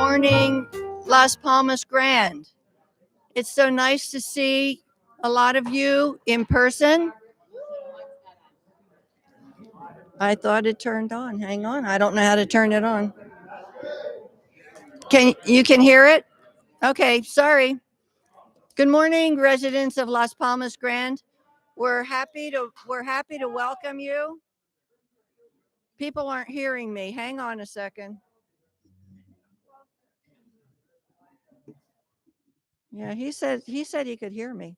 morning, Las Palmas Grand. It's so nice to see a lot of you in person. I thought it turned on. Hang on. I don't know how to turn it on. You can hear it? Okay, sorry. Good morning, residents of Las Palmas Grand. We're happy to welcome you. People aren't hearing me. Hang on a second. Yeah, he said he could hear me.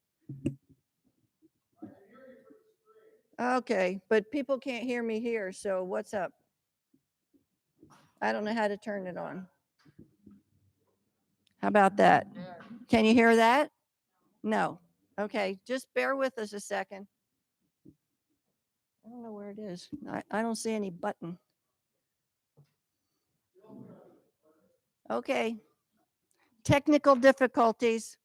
Okay, but people can't hear me here, so what's up? I don't know how to turn it on. How about that? Can you hear that? No. Okay, just bear with us a second. I don't know where it is. I don't see any button. Okay. Technical difficulties.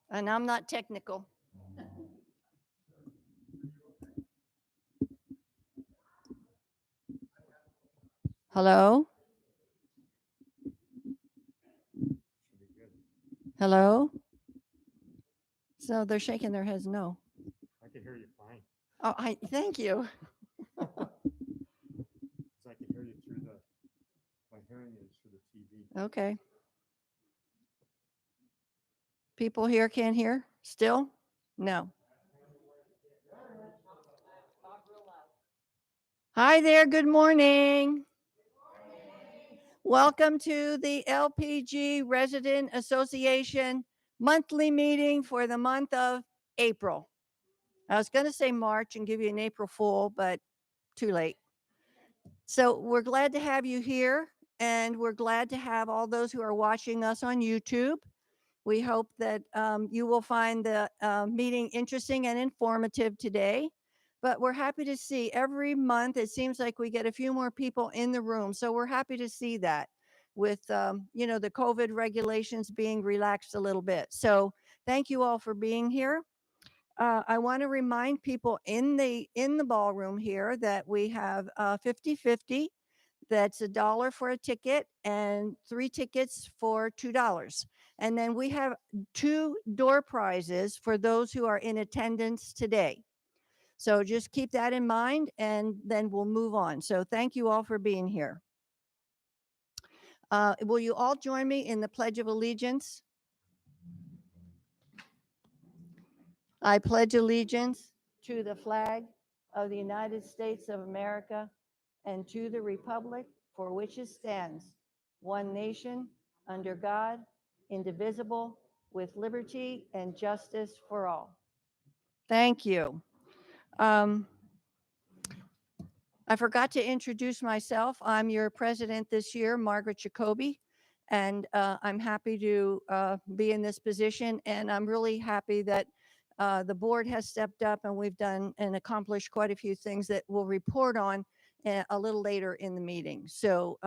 And I'm not technical. Hello? Hello? So they're shaking their heads no. I can hear you fine. Oh, thank you. So I can hear you through my hearing aids through the TV. Okay. People here can't hear still? No. Hi there, good morning. Welcome to the LPG Resident Association monthly meeting for the month of April. I was going to say March and give you an April Fool, but too late. So we're glad to have you here, and we're glad to have all those who are watching us on YouTube. We hope that you will find the meeting interesting and informative today. But we're happy to see every month, it seems like we get a few more people in the room. So we're happy to see that with, the COVID regulations being relaxed a little bit. So thank you all for being here. I want to remind people in the ballroom here that we have 50-50. That's $1 for a ticket and 3 tickets for $2. And then we have 2 door prizes for those who are in attendance today. So just keep that in mind, and then we'll move on. So thank you all for being here. Will you all join me in the Pledge of Allegiance? I pledge allegiance to the flag of the United States of America and to the republic for which it stands, one nation, under God, indivisible, with liberty and justice for all. Thank you. I forgot to introduce myself. I'm your president this year, Margaret Jacoby, and I'm happy to be in this position, and I'm really happy that the board has stepped up and we've done and accomplished quite a few things that we'll report on a little later in the meeting. So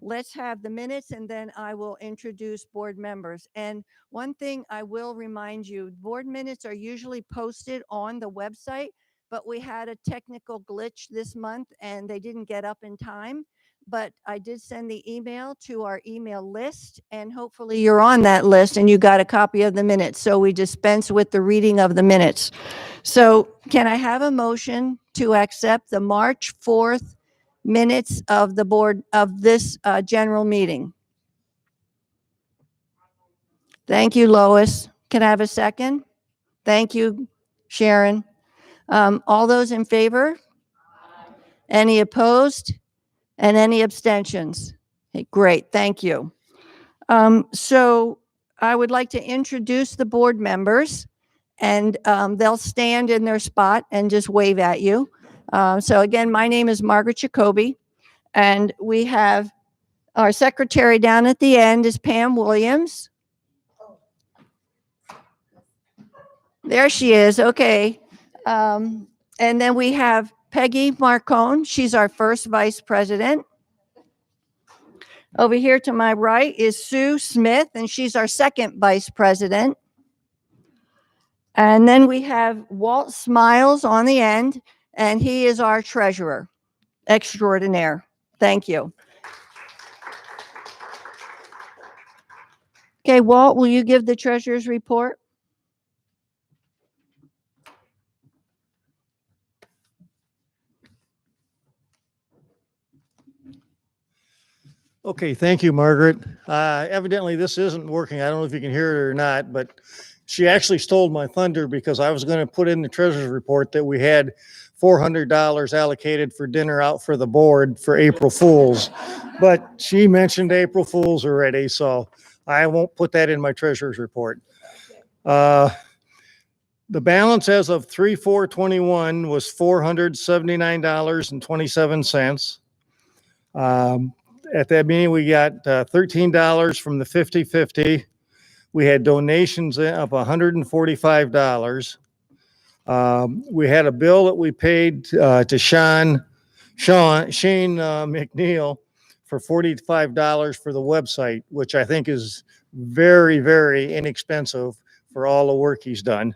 let's have the minutes, and then I will introduce board members. And one thing I will remind you, board minutes are usually posted on the website, but we had a technical glitch this month and they didn't get up in time. But I did send the email to our email list, and hopefully you're on that list and you got a copy of the minutes. So we dispense with the reading of the minutes. So can I have a motion to accept the March 4th minutes of the board of this general meeting? Thank you, Lois. Can I have a second? Thank you, Sharon. All those in favor? Any opposed? And any abstentions? Okay, great, thank you. So I would like to introduce the board members, and they'll stand in their spot and just wave at you. So again, my name is Margaret Jacoby, and we have our secretary down at the end is Pam Williams. There she is, okay. And then we have Peggy Marcone. She's our first vice president. Over here to my right is Sue Smith, and she's our second vice president. And then we have Walt Smiles on the end, and he is our treasurer extraordinaire. Thank you. Okay, Walt, will you give the treasurer's report? Okay, thank you, Margaret. Evidently, this isn't working. I don't know if you can hear it or not, but she actually stole my thunder because I was going to put in the treasurer's report that we had $400 allocated for dinner out for the board for April Fools. But she mentioned April Fools already, so I won't put that in my treasurer's report. The balance as of 3/4/21 was $479.27. At that meeting, we got $13 from the 50/50. We had donations of $145. We had a bill that we paid to Shane McNeil for $45 for the website, which I think is very, very inexpensive for all the work he's done.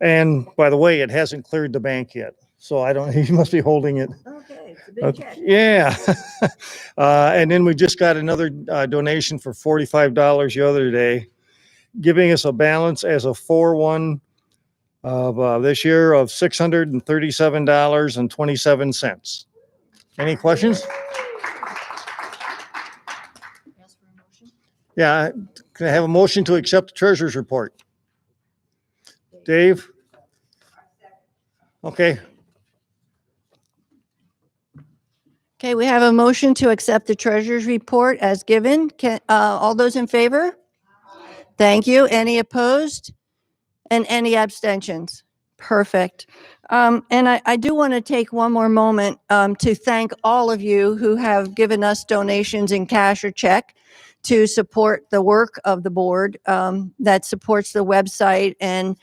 And by the way, it hasn't cleared the bank yet. So I don't, he must be holding it. Okay, it's a big check. Yeah. And then we just got another donation for $45 the other day, giving us a balance as of 4/1 of this year of $637.27. Any questions? Yeah. Can I have a motion to accept the treasurer's report? Dave? Okay. Okay, we have a motion to accept the treasurer's report as given. All those in favor? Thank you. Any opposed? And any abstentions? Perfect. And I do want to take one more moment to thank all of you who have given us donations in cash or check to support the work of the board that supports the website and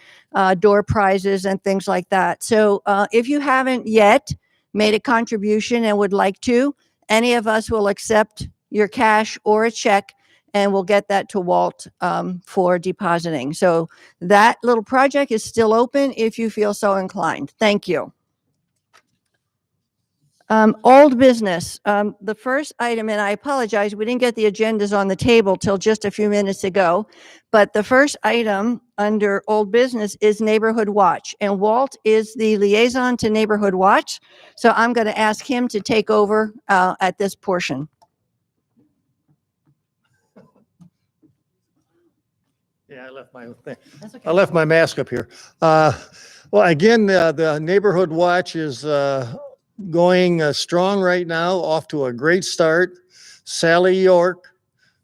door prizes and things like that. So if you haven't yet made a contribution and would like to, any of us will accept your cash or a check and we'll get that to Walt for depositing. So that little project is still open if you feel so inclined. Thank you. Old business. The first item, and I apologize, we didn't get the agendas on the table till just a few minutes ago, but the first item under old business is Neighborhood Watch, and Walt is the liaison to Neighborhood Watch, so I'm going to ask him to take over at this portion. Yeah, I left my thing. That's okay. I left my mask up here. Well, again, the Neighborhood Watch is going strong right now, off to a great start. Sally York,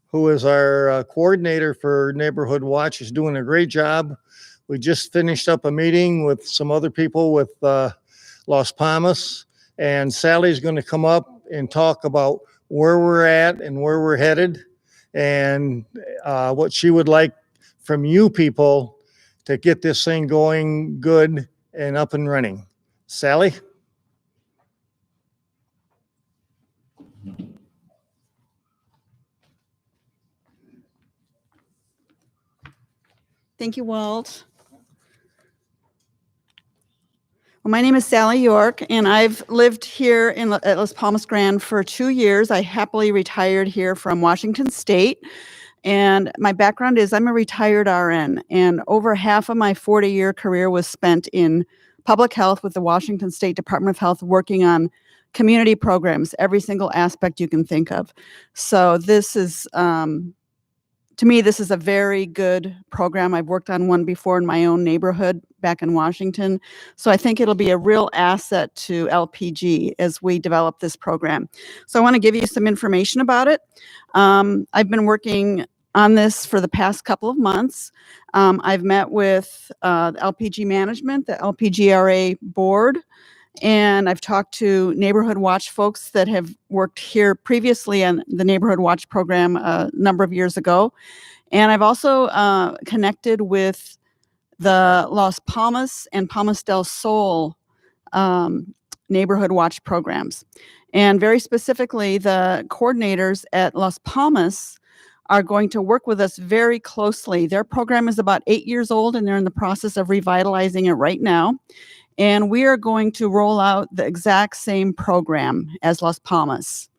who is our coordinator for Neighborhood Watch, is doing a great job. We just finished up a meeting with some other people with Las Palmas, and Sally's going to come up and talk about where we're at and where we're headed and what she would like from you people to get this thing going good and up and running. Sally? Thank you, Walt. Well, my name is Sally York, and I've lived here at Las Palmas Grand for 2 years. I happily retired here from Washington State, and my background is I'm a retired RN, and over half of my 40-year career was spent in public health with the Washington State Department of Health, working on community programs, every single aspect you can think of. So this is, to me, this is a very good program. I've worked on one before in my own neighborhood back in Washington. So I think it'll be a real asset to LPG as we develop this program. So I want to give you some information about it. I've been working on this for the past couple of months. I've met with LPG management, the LPGRA board, and I've talked to Neighborhood Watch folks that have worked here previously on the Neighborhood Watch program a number of years ago. And I've also connected with the Las Palmas and Palmas del Sol Neighborhood Watch programs. And very specifically, the coordinators at Las Palmas are going to work with us very closely. Their program is about 8 years old, and they're in the process of revitalizing it right now. And we are going to roll out the exact same program as Las Palmas.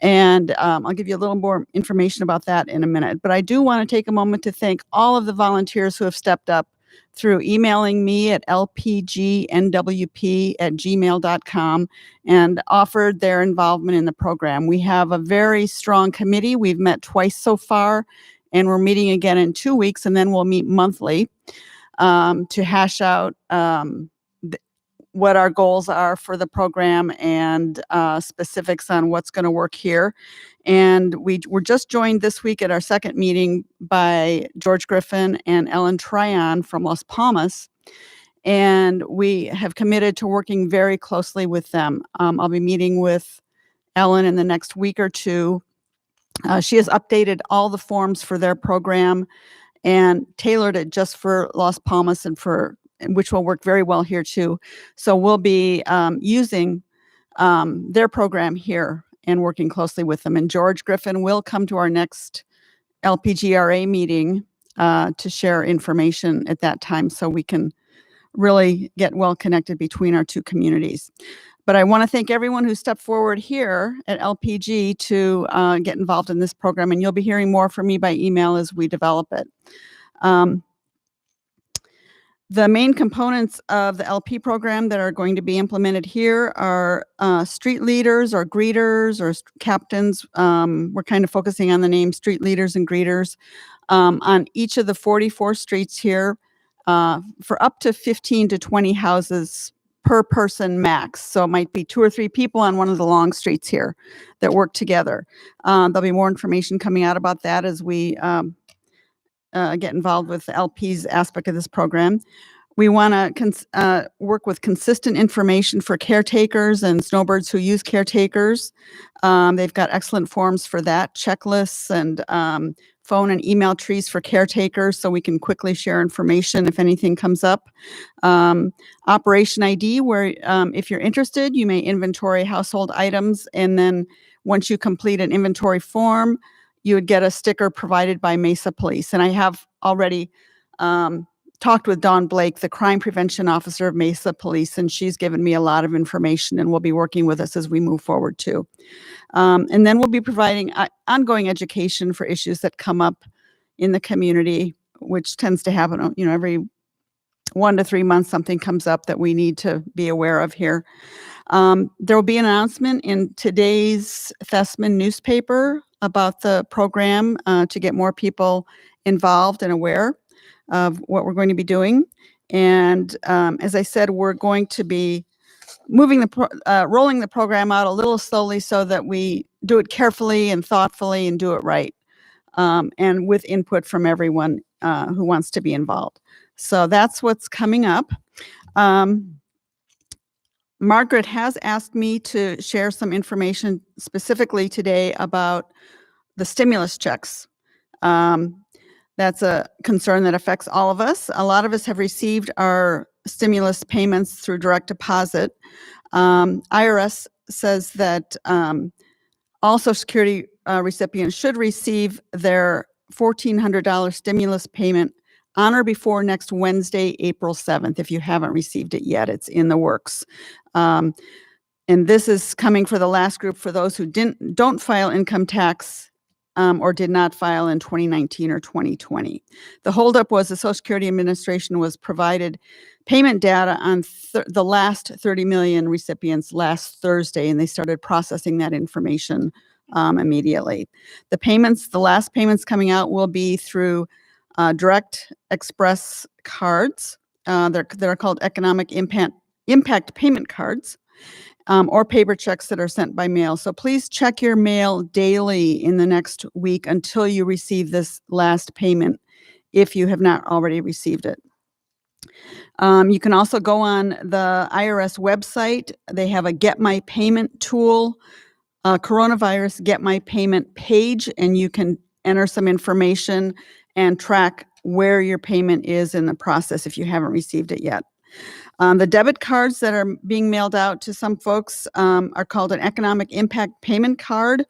And I'll give you a little more information about that in a minute. But I do want to take a moment to thank all of the volunteers who have stepped up through emailing me at lpgnwp@gmail.com and offered their involvement in the program. We have a very strong committee. We've met twice so far, and we're meeting again in 2 weeks, and then we'll meet monthly to hash out what our goals are for the program and specifics on what's going to work here. And we were just joined this week at our second meeting by George Griffin and Ellen Tryon from Las Palmas. And we have committed to working very closely with them. I'll be meeting with Ellen in the next week or two. She has updated all the forms for their program and tailored it just for Las Palmas which will work very well here too. So we'll be using their program here and working closely with them. And George Griffin will come to our next LPGRA meeting to share information at that time so we can really get well connected between our two communities. But I want to thank everyone who stepped forward here at LPG to get involved in this program. And you'll be hearing more from me by email as we develop it. The main components of the LP program that are going to be implemented here are street leaders or greeters or captains. We're kind of focusing on the name street leaders and greeters on each of the 44 streets here for up to 15 to 20 houses per person max. So it might be 2 or 3 people on one of the long streets here that work together. There'll be more information coming out about that as we get involved with the LP's aspect of this program. We want to work with consistent information for caretakers and snowbirds who use caretakers. They've got excellent forms for that, checklists and phone and email trees for caretakers so we can quickly share information if anything comes up. Operation ID, where if you're interested, you may inventory household items, and then once you complete an inventory form, you would get a sticker provided by Mesa Police. And I have already talked with Dawn Blake, the crime prevention officer of Mesa Police, and she's given me a lot of information and will be working with us as we move forward too. And then we'll be providing ongoing education for issues that come up in the community, which tends to happen, every 1 to 3 months, something comes up that we need to be aware of here. There will be an announcement in today's Thesman newspaper about the program to get more people involved and aware of what we're going to be doing. And as I said, we're going to be rolling the program out a little slowly so that we do it carefully and thoughtfully and do it right, and with input from everyone who wants to be involved. So that's what's coming up. Margaret has asked me to share some information specifically today about the stimulus checks. That's a concern that affects all of us. A lot of us have received our stimulus payments through direct deposit. IRS says that all Social Security recipients should receive their $1,400 stimulus payment on or before next Wednesday, April 7th. If you haven't received it yet, it's in the works. And this is coming for the last group for those who don't file income tax or did not file in 2019 or 2020. The holdup was the Social Security Administration was provided payment data on the last 30 million recipients last Thursday, and they started processing that information immediately. The last payments coming out will be through direct express cards. They're called economic impact payment cards, or paper checks that are sent by mail. So please check your mail daily in the next week until you receive this last payment, if you have not already received it. You can also go on the IRS website. They have a Get My Payment tool, coronavirus Get My Payment page, and you can enter some information and track where your payment is in the process if you haven't received it yet. The debit cards that are being mailed out to some folks are called an economic impact payment card.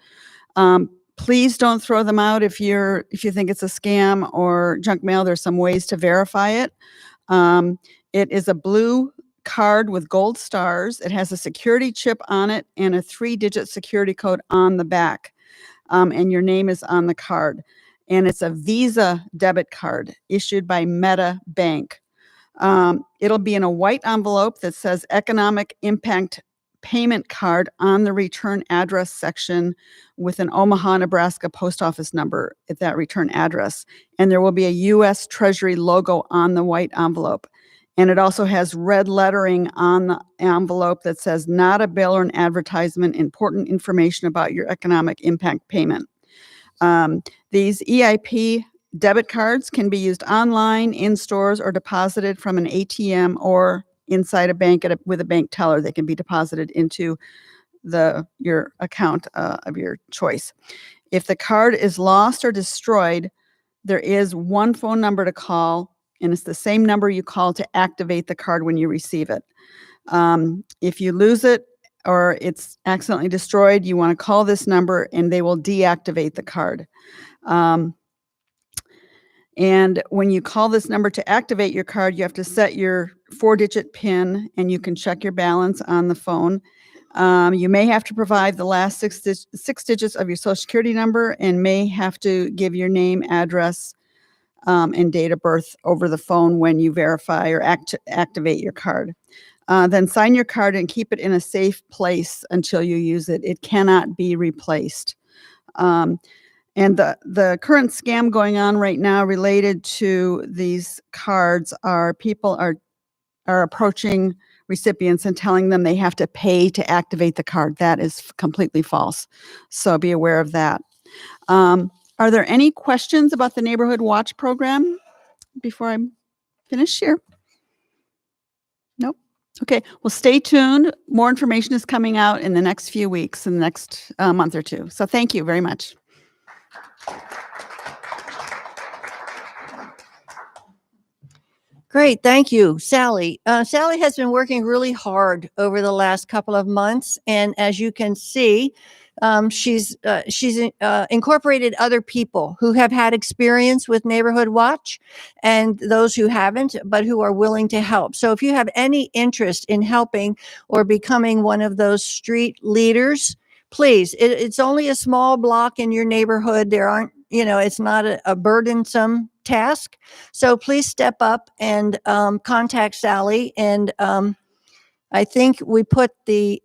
Please don't throw them out if you think it's a scam or junk mail. There's some ways to verify it. It is a blue card with gold stars. It has a security chip on it and a 3-digit security code on the back. And your name is on the card. And it's a Visa debit card issued by Meta Bank. It'll be in a white envelope that says Economic Impact Payment Card on the return address section with an Omaha, Nebraska post office number at that return address. And there will be a U.S. Treasury logo on the white envelope. And it also has red lettering on the envelope that says, not a bill or an advertisement, important information about your economic impact payment. These EIP debit cards can be used online, in stores, or deposited from an ATM or inside a bank with a bank teller. They can be deposited into your account of your choice. If the card is lost or destroyed, there is one phone number to call, and it's the same number you call to activate the card when you receive it. If you lose it or it's accidentally destroyed, you want to call this number and they will deactivate the card. And when you call this number to activate your card, you have to set your 4-digit PIN, and you can check your balance on the phone. You may have to provide the last six digits of your Social Security number, and may have to give your name, address, and date of birth over the phone when you verify or activate your card. Then sign your card and keep it in a safe place until you use it. It cannot be replaced. And the current scam going on right now related to these cards are people are approaching recipients and telling them they have to pay to activate the card. That is completely false. So be aware of that. Are there any questions about the Neighborhood Watch program before I finish here? Nope. Okay. Well, stay tuned. More information is coming out in the next few weeks, in the next month or two. So thank you very much. Great. Thank you, Sally. Sally has been working really hard over the last couple of months. And as you can see, she's incorporated other people who have had experience with Neighborhood Watch and those who haven't, but who are willing to help. So if you have any interest in helping or becoming one of those street leaders, please, it's only a small block in your neighborhood. There aren't, it's not a burdensome task. So please step up and contact Sally. And I think we put the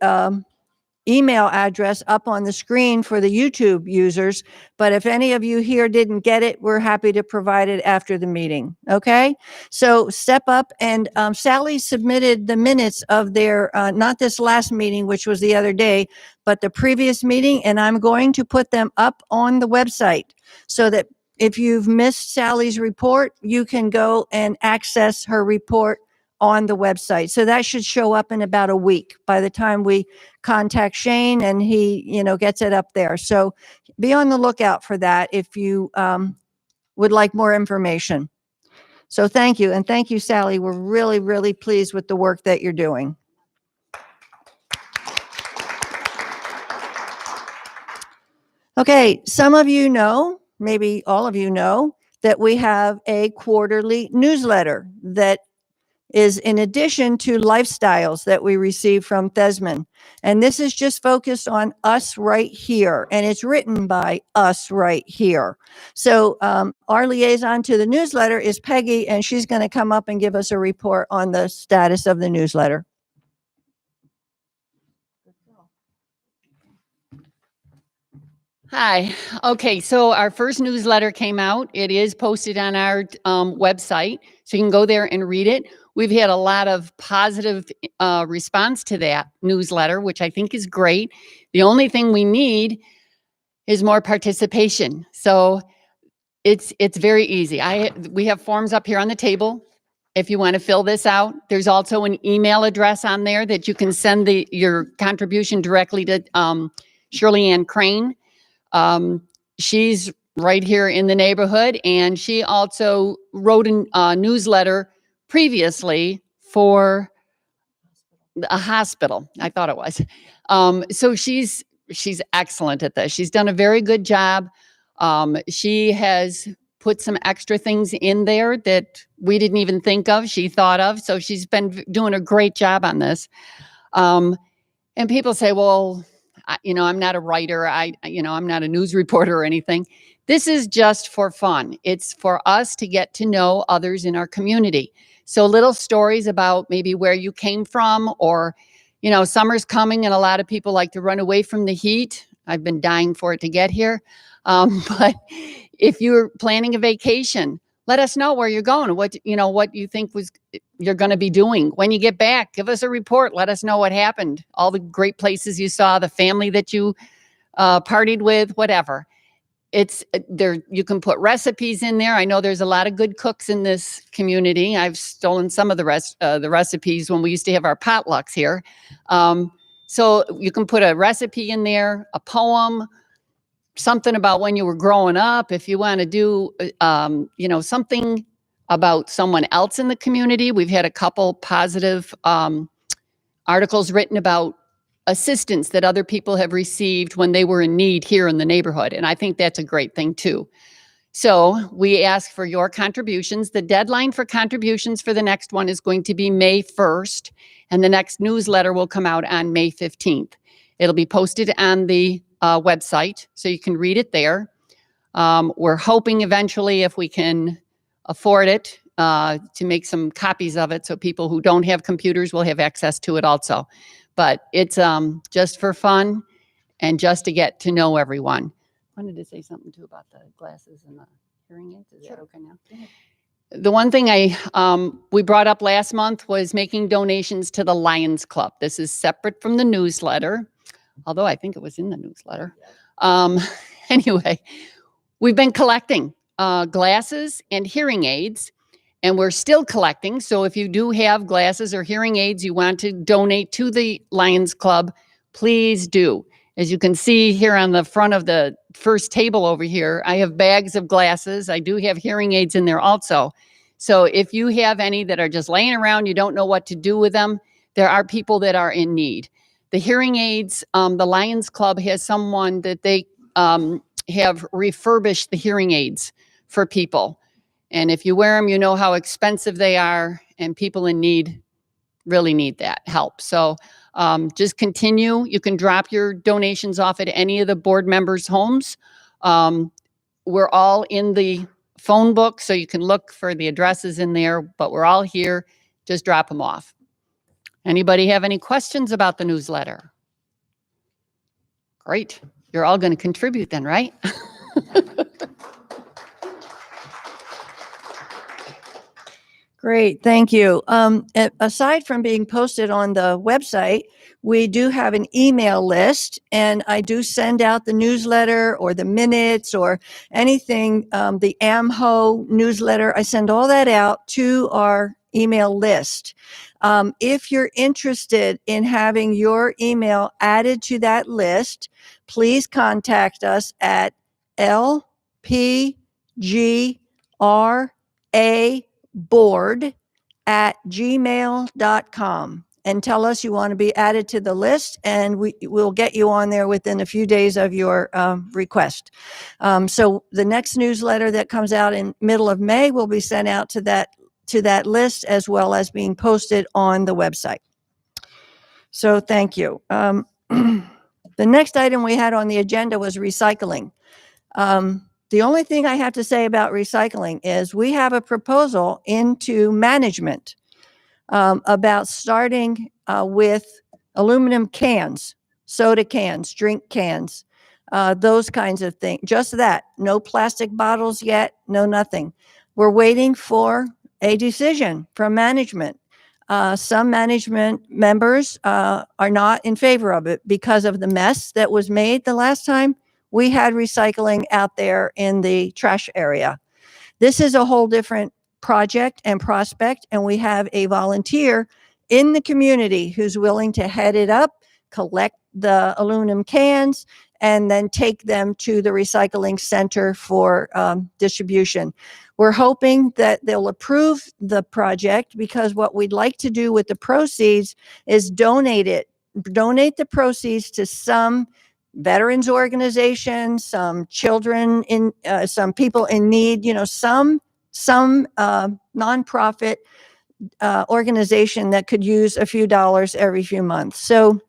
email address up on the screen for the YouTube users. But if any of you here didn't get it, we're happy to provide it after the meeting. Okay. So step up, and Sally submitted the minutes of their, not this last meeting, which was the other day, but the previous meeting. And I'm going to put them up on the website so that if you've missed Sally's report, you can go and access her report on the website. So that should show up in about a week by the time we contact Shane and he, gets it up there. So be on the lookout for that if you would like more information. So thank you. And thank you, Sally. We're really, really pleased with the work that you're doing. Okay. Some of you know, maybe all of you know, that we have a quarterly newsletter that is in addition to lifestyles that we receive from Thesman. And this is just focused on us right here. And it's written by us right here. So our liaison to the newsletter is Peggy, and she's going to come up and give us a report on the status of the newsletter. Hi. Okay, so our first newsletter came out. It is posted on our website, so you can go there and read it. We've had a lot of positive response to that newsletter, which I think is great. The only thing we need is more participation. So it's very easy. We have forms up here on the table if you want to fill this out. There's also an email address on there that you can send your contribution directly to Shirley Ann Crane. She's right here in the neighborhood, and she also wrote a newsletter previously for a hospital. I thought it was. So she's excellent at this. She's done a very good job. She has put some extra things in there that we didn't even think of, she thought of. So she's been doing a great job on this. And people say, well, I'm not a writer. I'm not a news reporter or anything. This is just for fun. It's for us to get to know others in our community. So little stories about maybe where you came from, or, summer's coming and a lot of people like to run away from the heat. I've been dying for it to get here. But if you're planning a vacation, let us know where you're going, what you think you're going to be doing. When you get back, give us a report. Let us know what happened. All the great places you saw, the family that you partied with, whatever. It's there. You can put recipes in there. I know there's a lot of good cooks in this community. I've stolen some of the recipes when we used to have our potlucks here. So you can put a recipe in there, a poem, something about when you were growing up. If you want to do, something about someone else in the community. We've had a couple positive articles written about assistance that other people have received when they were in need here in the neighborhood. And I think that's a great thing too. So we ask for your contributions. The deadline for contributions for the next one is going to be May 1st, and the next newsletter will come out on May 15th. It'll be posted on the website, so you can read it there. We're hoping eventually, if we can afford it, to make some copies of it so people who don't have computers will have access to it also. But it's just for fun and just to get to know everyone. I wanted to say something too about the glasses and the hearing aids. Is that okay now? The one thing we brought up last month was making donations to the Lions Club. This is separate from the newsletter, although I think it was in the newsletter. Anyway, we've been collecting glasses and hearing aids, and we're still collecting. So if you do have glasses or hearing aids you want to donate to the Lions Club, please do. As you can see here on the front of the first table over here, I have bags of glasses. I do have hearing aids in there also. So if you have any that are just laying around, you don't know what to do with them, there are people that are in need. The hearing aids, the Lions Club has someone that they have refurbished the hearing aids for people. And if you wear them, you know how expensive they are, and people in need really need that help. So just continue. You can drop your donations off at any of the board members' homes. We're all in the phone book, so you can look for the addresses in there, but we're all here. Just drop them off. Anybody have any questions about the newsletter? Great. You're all going to contribute then, right? Great, thank you. Aside from being posted on the website, we do have an email list, and I do send out the newsletter or the minutes or anything, the AMHO newsletter. I send all that out to our email list. If you're interested in having your email added to that list, please contact us at lpgra.board@gmail.com and tell us you want to be added to the list, and we'll get you on there within a few days of your request. So the next newsletter that comes out in middle of May will be sent out to that list, as well as being posted on the website. So thank you. The next item we had on the agenda was recycling. The only thing I have to say about recycling is we have a proposal into management about starting with aluminum cans, soda cans, drink cans, those kinds of things. Just that. No plastic bottles yet, no nothing. We're waiting for a decision from management. Some management members are not in favor of it because of the mess that was made the last time we had recycling out there in the trash area. This is a whole different project and prospect, and we have a volunteer in the community who's willing to head it up, collect the aluminum cans, and then take them to the recycling center for distribution. We're hoping that they'll approve the project, because what we'd like to do with the proceeds is donate the proceeds to some veterans organizations, some children in, some people in need, some nonprofit organization that could use a few dollars every few months. So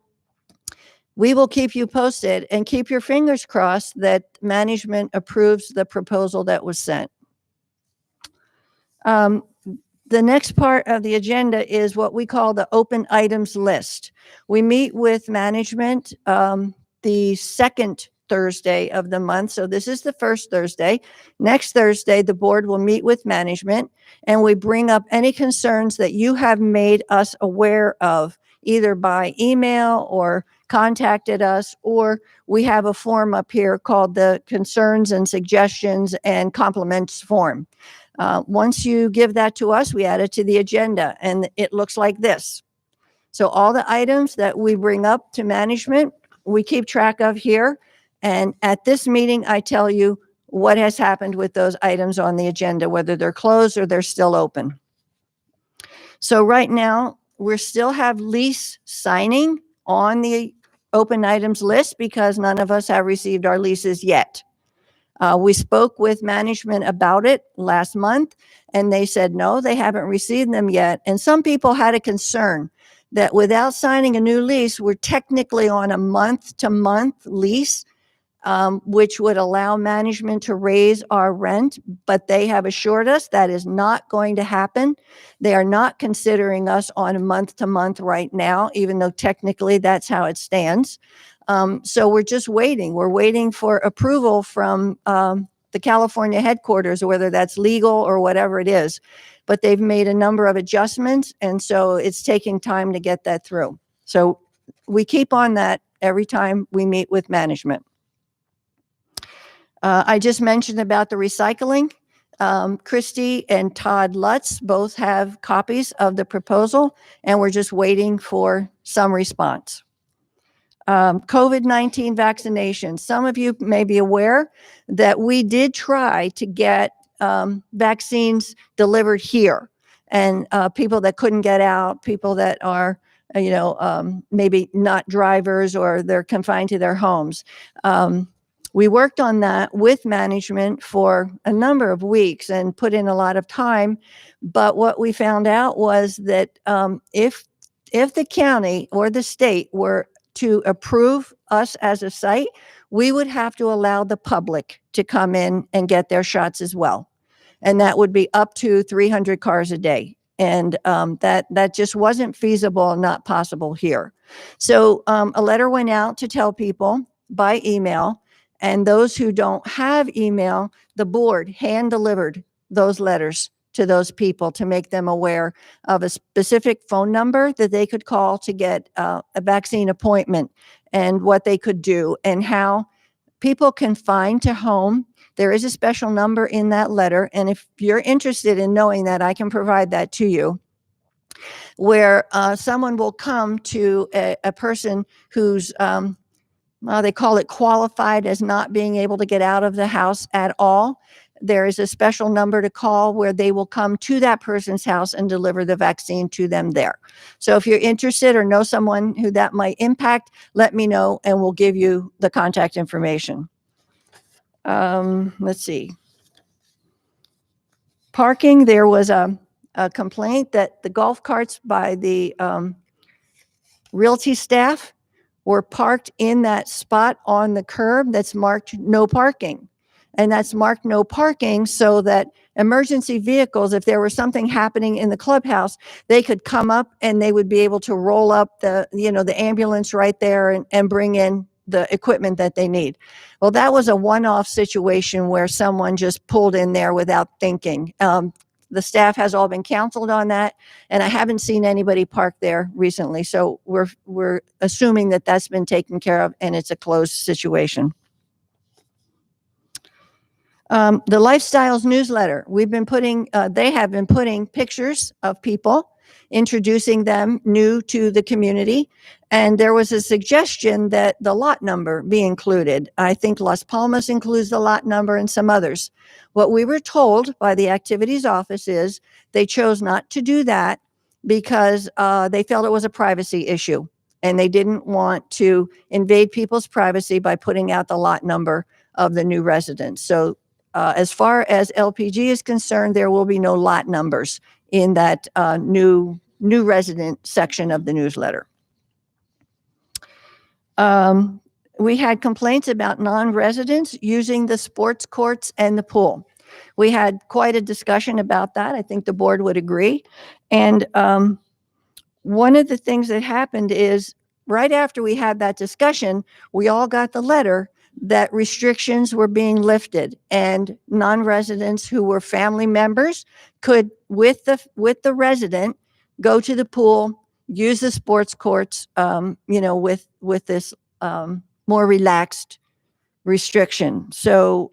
we will keep you posted and keep your fingers crossed that management approves the proposal that was sent. The next part of the agenda is what we call the open items list. We meet with management the second Thursday of the month. So this is the first Thursday. Next Thursday, the board will meet with management and we bring up any concerns that you have made us aware of, either by email or contacted us, or we have a form up here called the concerns and suggestions and compliments form. Once you give that to us, we add it to the agenda and it looks like this. So all the items that we bring up to management, we keep track of here. And at this meeting, I tell you what has happened with those items on the agenda, whether they're closed or they're still open. So right now, we still have lease signing on the open items list because none of us have received our leases yet. We spoke with management about it last month and they said, no, they haven't received them yet. And some people had a concern that without signing a new lease, we're technically on a month-to-month lease, which would allow management to raise our rent, but they have assured us that is not going to happen. They are not considering us on a month-to-month right now, even though technically that's how it stands. So we're just waiting. We're waiting for approval from the California headquarters, whether that's legal or whatever it is. But they've made a number of adjustments, and so it's taking time to get that through. So we keep on that every time we meet with management. I just mentioned about the recycling. Christy and Todd Lutz both have copies of the proposal, and we're just waiting for some response. COVID-19 vaccination. Some of you may be aware that we did try to get vaccines delivered here, and people that couldn't get out, people that are, maybe not drivers or they're confined to their homes. We worked on that with management for a number of weeks and put in a lot of time. But what we found out was that if the county or the state were to approve us as a site, we would have to allow the public to come in and get their shots as well. And that would be up to 300 cars a day. And that just wasn't feasible, not possible here. So a letter went out to tell people by email, and those who don't have email, the board hand delivered those letters to those people to make them aware of a specific phone number that they could call to get a vaccine appointment and what they could do and how people can find to home. There is a special number in that letter. And if you're interested in knowing that, I can provide that to you, where someone will come to a person who's, they call it qualified as not being able to get out of the house at all. There is a special number to call where they will come to that person's house and deliver the vaccine to them there. So if you're interested or know someone who that might impact, let me know and we'll give you the contact information. Let's see. Parking, there was a complaint that the golf carts by the realty staff were parked in that spot on the curb that's marked no parking. And that's marked no parking so that emergency vehicles, if there was something happening in the clubhouse, they could come up and they would be able to roll up the ambulance right there and bring in the equipment that they need. Well, that was a one-off situation where someone just pulled in there without thinking. The staff has all been counseled on that, and I haven't seen anybody park there recently. So we're assuming that that's been taken care of and it's a closed situation. The Lifestyles newsletter, they have been putting pictures of people, introducing them new to the community. And there was a suggestion that the lot number be included. I think Las Palmas includes the lot number and some others. What we were told by the activities office is they chose not to do that because they felt it was a privacy issue. and they didn't want to invade people's privacy by putting out the lot number of the new residence. So as far as LPG is concerned, there will be no lot numbers in that new resident section of the newsletter. We had complaints about non-residents using the sports courts and the pool. We had quite a discussion about that. I think the board would agree. And one of the things that happened is right after we had that discussion, we all got the letter that restrictions were being lifted, and non-residents who were family members could, with the resident, go to the pool, use the sports courts, with this more relaxed restriction. So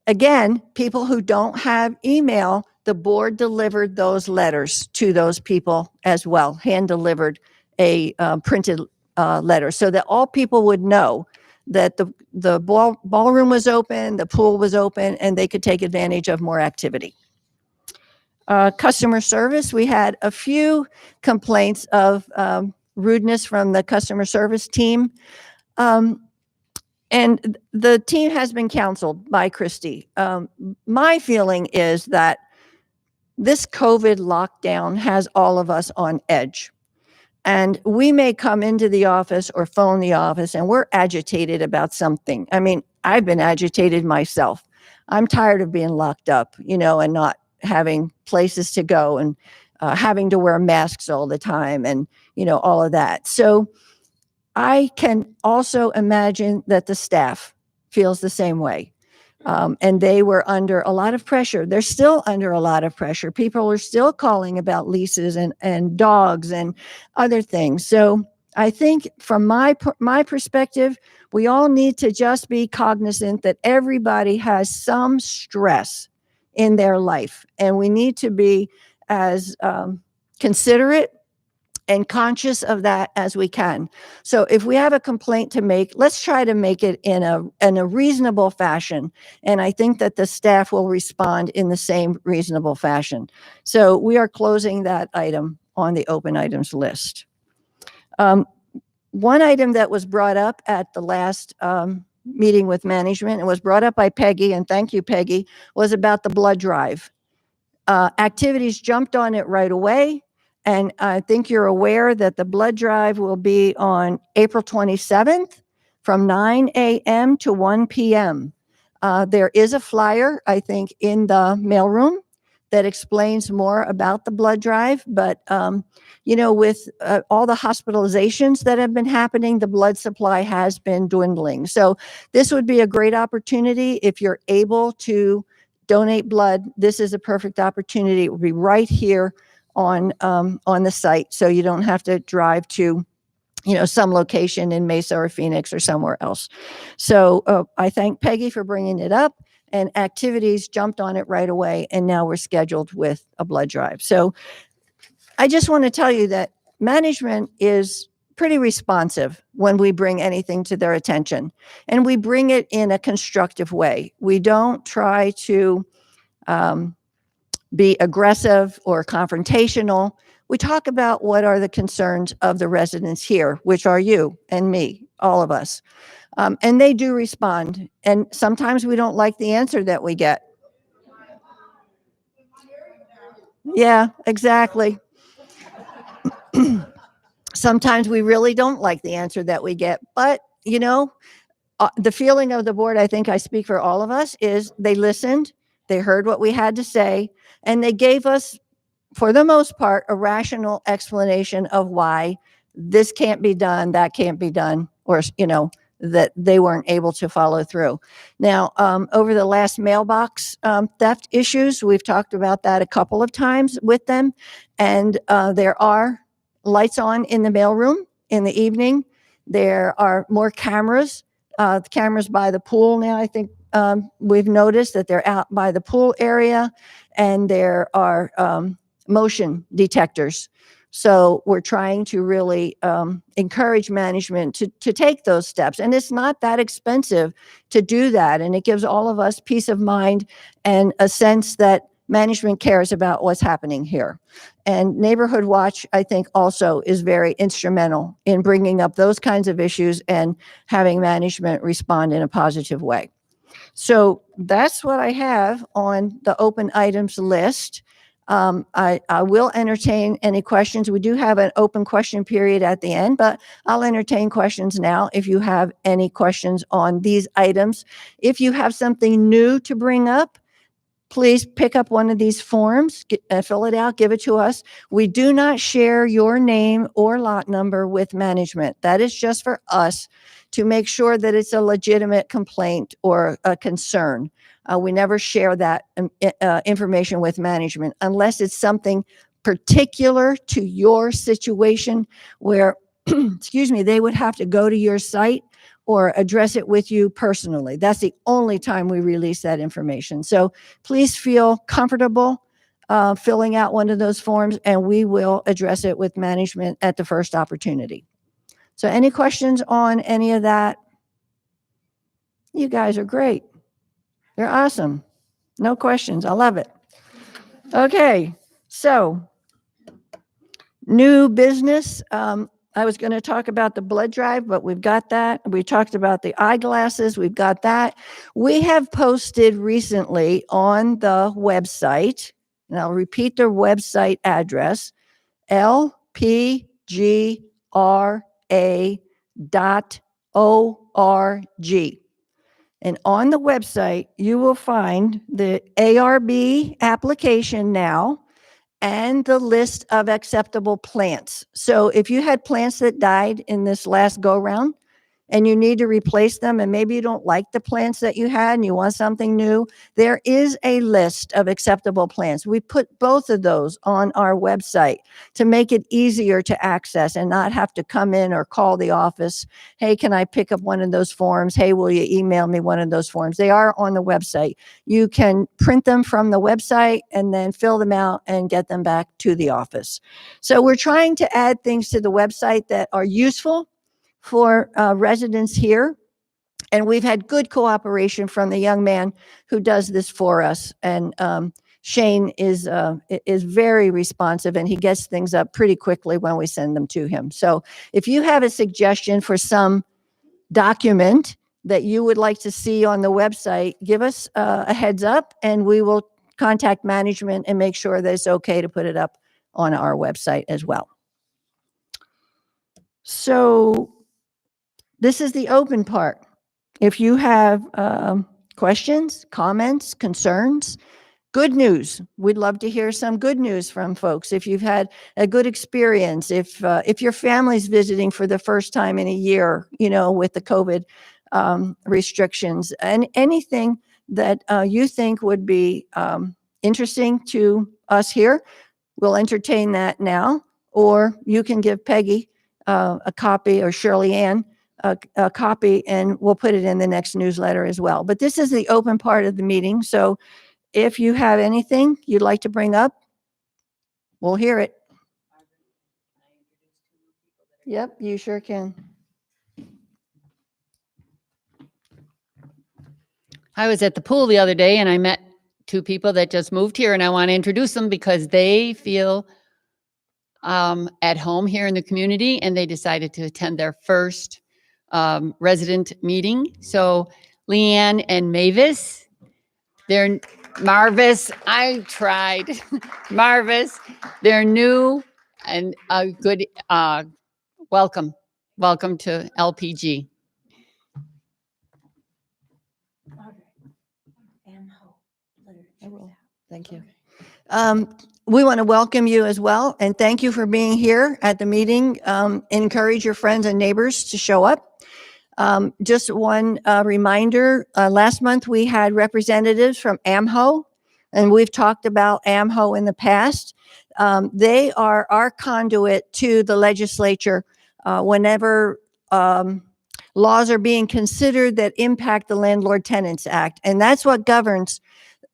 again, people who don't have email, the board delivered those letters to those people as well, hand delivered a printed letter, so that all people would know that the ballroom was open, the pool was open, and they could take advantage of more activity. Customer service, we had a few complaints of rudeness from the customer service team. And the team has been counseled by Christy. My feeling is that this COVID lockdown has all of us on edge. And we may come into the office or phone the office and we're agitated about something. I mean, I've been agitated myself. I'm tired of being locked up, and not having places to go and having to wear masks all the time and, all of that. So I can also imagine that the staff feels the same way. And they were under a lot of pressure. They're still under a lot of pressure. People are still calling about leases and dogs and other things. So I think from my perspective, we all need to just be cognizant that everybody has some stress in their life. And we need to be as considerate and conscious of that as we can. So if we have a complaint to make, let's try to make it in a reasonable fashion. And I think that the staff will respond in the same reasonable fashion. So we are closing that item on the open items list. One item that was brought up at the last meeting with management, and was brought up by Peggy, and thank you, Peggy, was about the blood drive. Activities jumped on it right away. And I think you're aware that the blood drive will be on April 27th from 9 a.m. to 1 p.m. There is a flyer, I think, in the mailroom that explains more about the blood drive. But, with all the hospitalizations that have been happening, the blood supply has been dwindling. So this would be a great opportunity. If you're able to donate blood, this is a perfect opportunity. It will be right here on the site, so you don't have to drive to some location in Mesa or Phoenix or somewhere else. So I thank Peggy for bringing it up, and activities jumped on it right away, and now we're scheduled with a blood drive. So I just want to tell you that management is pretty responsive when we bring anything to their attention, and we bring it in a constructive way. We don't try to be aggressive or confrontational. We talk about what are the concerns of the residents here, which are you and me, all of us. And they do respond. And sometimes we don't like the answer that we get. Yeah, exactly. Sometimes we really don't like the answer that we get. But, the feeling of the board, I think I speak for all of us, is they listened, they heard what we had to say, and they gave us, for the most part, a rational explanation of why this can't be done, that can't be done, or, that they weren't able to follow through. Now, over the last mailbox theft issues, we've talked about that a couple of times with them. And there are lights on in the mailroom in the evening. There are more cameras, cameras by the pool now. I think we've noticed that they're out by the pool area, and there are motion detectors. So we're trying to really encourage management to take those steps. And it's not that expensive to do that. And it gives all of us peace of mind and a sense that management cares about what's happening here. And Neighborhood Watch, I think, also is very instrumental in bringing up those kinds of issues and having management respond in a positive way. So that's what I have on the open items list. I will entertain any questions. We do have an open question period at the end, but I'll entertain questions now if you have any questions on these items. If you have something new to bring up, please pick up one of these forms, fill it out, give it to us. We do not share your name or lot number with management. That is just for us to make sure that it's a legitimate complaint or a concern. We never share that information with management unless it's something particular to your situation where, excuse me, they would have to go to your site or address it with you personally. That's the only time we release that information. So please feel comfortable filling out one of those forms, and we will address it with management at the first opportunity. So any questions on any of that? You guys are great. You're awesome. No questions. I love it. Okay, so new business. I was going to talk about the blood drive, but we've got that. We talked about the eyeglasses. We've got that. We have posted recently on the website, and I'll repeat the website address, lpgra.org. And on the website, you will find the ARB application now and the list of acceptable plants. So if you had plants that died in this last go round and you need to replace them, and maybe you don't like the plants that you had and you want something new, there is a list of acceptable plants. We put both of those on our website to make it easier to access and not have to come in or call the office. Hey, can I pick up one of those forms? Hey, will you email me one of those forms? They are on the website. You can print them from the website and then fill them out and get them back to the office. So we're trying to add things to the website that are useful for residents here. And we've had good cooperation from the young man who does this for us. And Shane is very responsive, and he gets things up pretty quickly when we send them to him. So if you have a suggestion for some document that you would like to see on the website, give us a heads up, and we will contact management and make sure that it's okay to put it up on our website as well. So this is the open part. If you have questions, comments, concerns, good news, we'd love to hear some good news from folks. If you've had a good experience, if your family's visiting for the first time in a year, with the COVID restrictions, and anything that you think would be interesting to us here, we'll entertain that now. Or you can give Peggy a copy, or Shirley Ann a copy, and we'll put it in the next newsletter as well. But this is the open part of the meeting. So if you have anything you'd like to bring up, we'll hear it. Yep, you sure can. I was at the pool the other day and I met two people that just moved here, and I want to introduce them because they feel at home here in the community, and they decided to attend their first resident meeting. So Leanne and Mavis, they're Marvis. I tried Marvis. They're new and a good welcome. Welcome to LPG. I will. Thank you. We want to welcome you as well, and thank you for being here at the meeting. Encourage your friends and neighbors to show up. Just one reminder, last month we had representatives from AMHO, and we've talked about AMHO in the past. They are our conduit to the legislature whenever laws are being considered that impact the Landlord Tenants Act. And that's what governs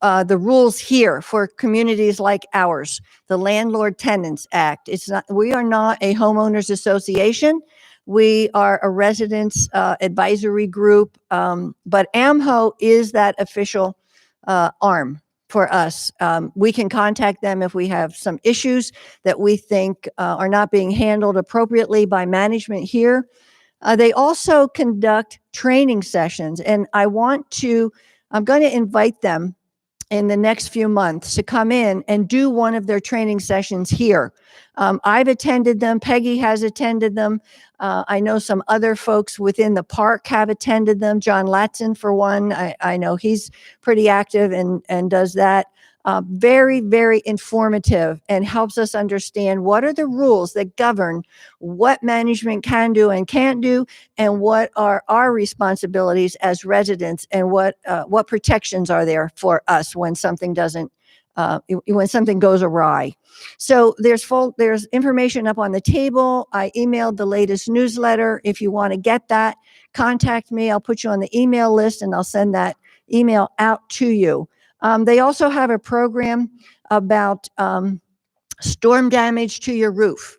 the rules here for communities like ours, the Landlord Tenants Act. We are not a homeowners association. We are a residents advisory group, but AMHO is that official arm for us. We can contact them if we have some issues that we think are not being handled appropriately by management here. They also conduct training sessions, and I'm going to invite them in the next few months to come in and do one of their training sessions here. I've attended them. Peggy has attended them. I know some other folks within the park have attended them. John Latson, for one, I know he's pretty active and does that. Very, very informative and helps us understand what are the rules that govern what management can do and can't do, and what are our responsibilities as residents, and what protections are there for us when something doesn't, when something goes awry. So there's information up on the table. I emailed the latest newsletter. If you want to get that, contact me. I'll put you on the email list and I'll send that email out to you. They also have a program about storm damage to your roof.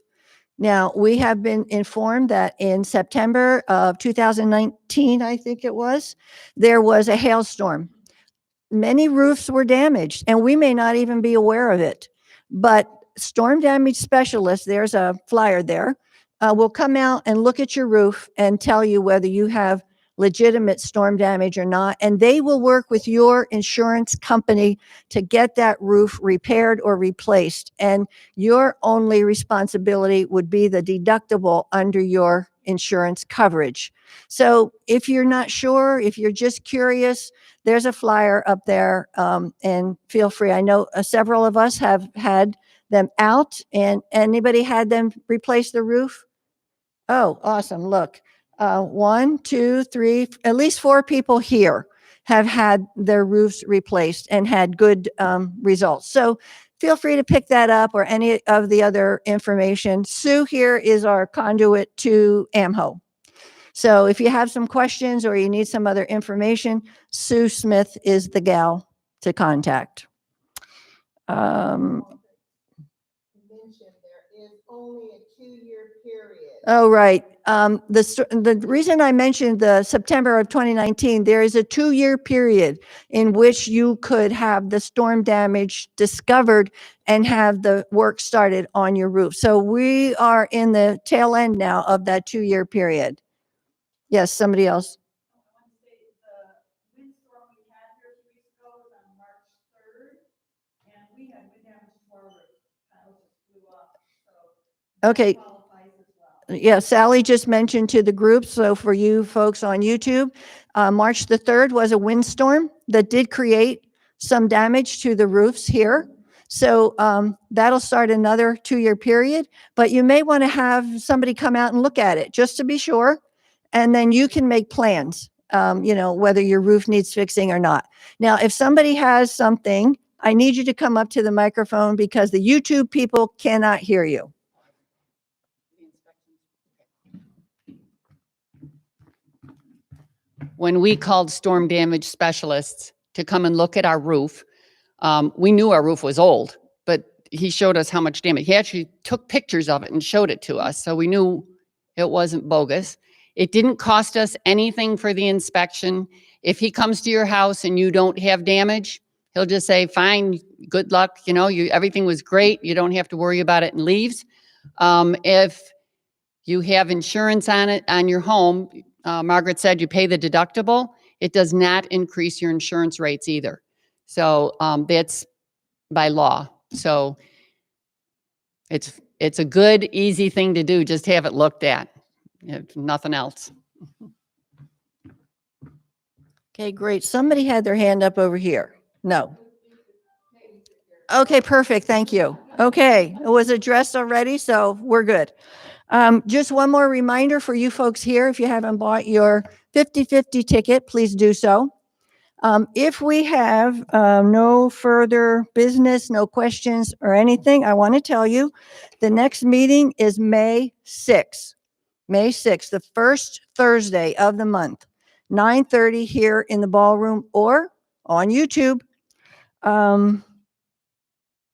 Now, we have been informed that in September of 2019, I think it was, there was a hailstorm. Many roofs were damaged, and we may not even be aware of it. But storm damage specialists, there's a flyer there, will come out and look at your roof and tell you whether you have legitimate storm damage or not, and they will work with your insurance company to get that roof repaired or replaced. And your only responsibility would be the deductible under your insurance coverage. So if you're not sure, if you're just curious, there's a flyer up there, and feel free. I know several of us have had them out. And anybody had them replace the roof? Oh, awesome. Look. 1, 2, 3, at least 4 people here have had their roofs replaced and had good results. So feel free to pick that up, or any of the other information. Sue here is our conduit to AMHO. So if you have some questions or you need some other information, Sue Smith is the gal to contact. Oh, right. The reason I mentioned the September of 2019, there is a 2-year period in which you could have the storm damage discovered and have the work started on your roof. So we are in the tail end now of that 2-year period. Yes, somebody else. Okay. Yeah, Sally just mentioned to the group. So for you folks on YouTube, March the 3rd was a windstorm that did create some damage to the roofs here. So that'll start another 2-year period, but you may want to have somebody come out and look at it just to be sure. And then you can make plans, whether your roof needs fixing or not. Now, if somebody has something, I need you to come up to the microphone because the YouTube people cannot hear you. When we called storm damage specialists to come and look at our roof, we knew our roof was old, but he showed us how much damage. He actually took pictures of it and showed it to us, so we knew it wasn't bogus. It didn't cost us anything for the inspection. If he comes to your house and you don't have damage, he'll just say, fine, good luck, everything was great, you don't have to worry about it, and leaves. If you have insurance on it, on your home, Margaret said you pay the deductible. It does not increase your insurance rates either. So that's by law. So it's a good, easy thing to do. Just have it looked at, if nothing else. Okay, great. Somebody had their hand up over here. No. Okay, perfect. Thank you. Okay, it was addressed already, so we're good. Just one more reminder for you folks here, if you haven't bought your 50/50 ticket, please do so. If we have no further business, no questions or anything, I want to tell you the next meeting is May 6th. May 6th, the first Thursday of the month, 9:30 here in the ballroom or on YouTube.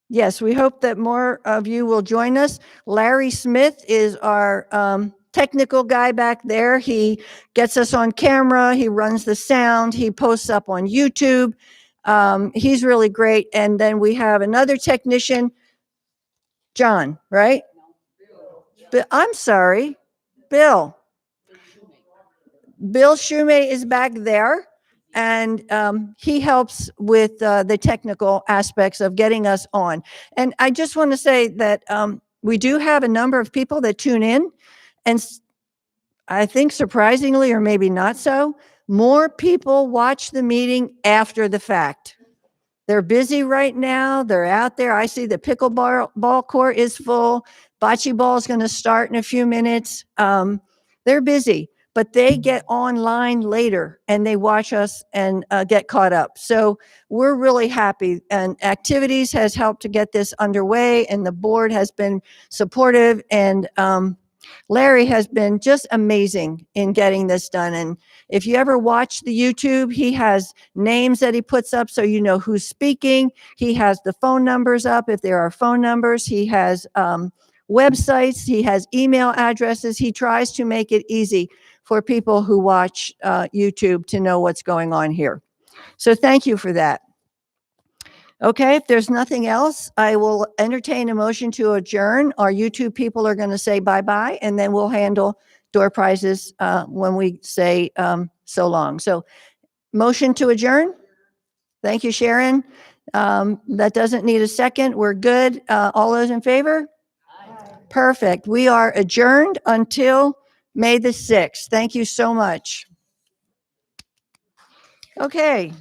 Yes, we hope that more of you will join us. Larry Smith is our technical guy back there. He gets us on camera. He runs the sound. He posts up on YouTube. He's really great. And then we have another technician, John, right? But I'm sorry, Bill. Bill Shumay is back there, and he helps with the technical aspects of getting us on. And I just want to say that we do have a number of people that tune in, and I think surprisingly, or maybe not so, more people watch the meeting after the fact. They're busy right now. They're out there. I see the pickleball court is full. Bocce ball is going to start in a few minutes. They're busy, but they get online later and they watch us and get caught up. So we're really happy. And Activities has helped to get this underway, and the board has been supportive. And Larry has been just amazing in getting this done. And if you ever watch the YouTube, he has names that he puts up so you know who's speaking. He has the phone numbers up if there are phone numbers. He has websites. He has email addresses. He tries to make it easy for people who watch YouTube to know what's going on here. So thank you for that. Okay, if there's nothing else, I will entertain a motion to adjourn. Our YouTube people are going to say bye-bye, and then we'll handle door prizes when we say so long. So motion to adjourn. Thank you, Sharon. That doesn't need a second. We're good. All those in favor? Perfect. We are adjourned until May the 6th. Thank you so much. Okay.